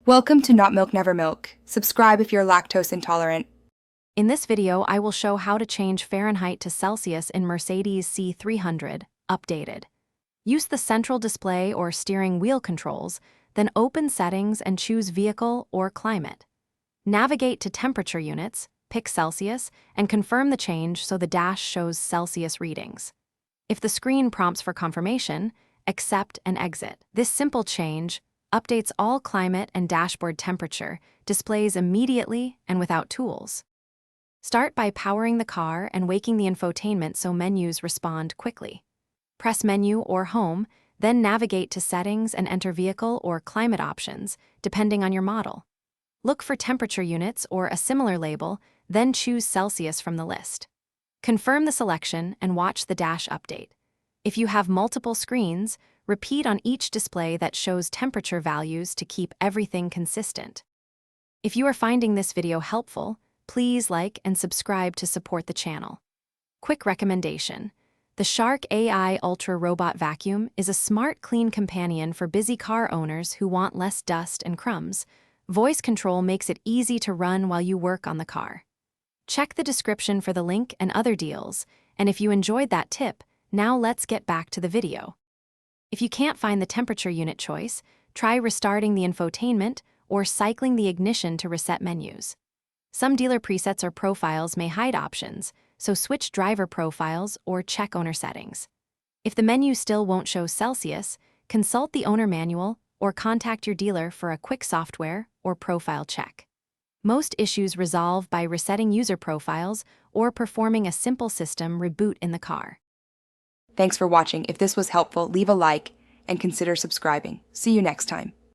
Welcome to Not Milk Never Milk. Subscribe if you're lactose intolerant. In this video, I will show how to change Fahrenheit to Celsius in Mercedes C300, updated. Use the central display or steering wheel controls, then open Settings and choose Vehicle or Climate. Navigate to Temperature Units, pick Celsius, and confirm the change so the dash shows Celsius readings. If the screen prompts for confirmation, accept and exit. This simple change updates all climate and dashboard temperature, displays immediately and without tools. Start by powering the car and waking the infotainment so menus respond quickly. Press Menu or Home, then navigate to Settings and enter Vehicle or Climate options, depending on your model. Look for temperature units or a similar label, then choose Celsius from the list. Confirm the selection and watch the dash update. If you have multiple screens, repeat on each display that shows temperature values to keep everything consistent. If you are finding this video helpful, please like and subscribe to support the channel. Quick recommendation: the Shark AI Ultra Robot Vacuum is a smart, clean companion for busy car owners who want less dust and crumbs. Voice control makes it easy to run while you work on the car. Check the description for the link and other deals, and if you enjoyed that tip, now let's get back to the video. If you can't find the temperature unit choice, try restarting the infotainment or cycling the ignition to reset menus. Some dealer presets or profiles may hide options, so switch driver profiles or check owner settings. If the menu still won't show Celsius, consult the owner manual or contact your dealer for a quick software or profile check. Most issues resolve by resetting user profiles or performing a simple system reboot in the car. Thanks for watching. If this was helpful, leave a like and consider subscribing. See you next time.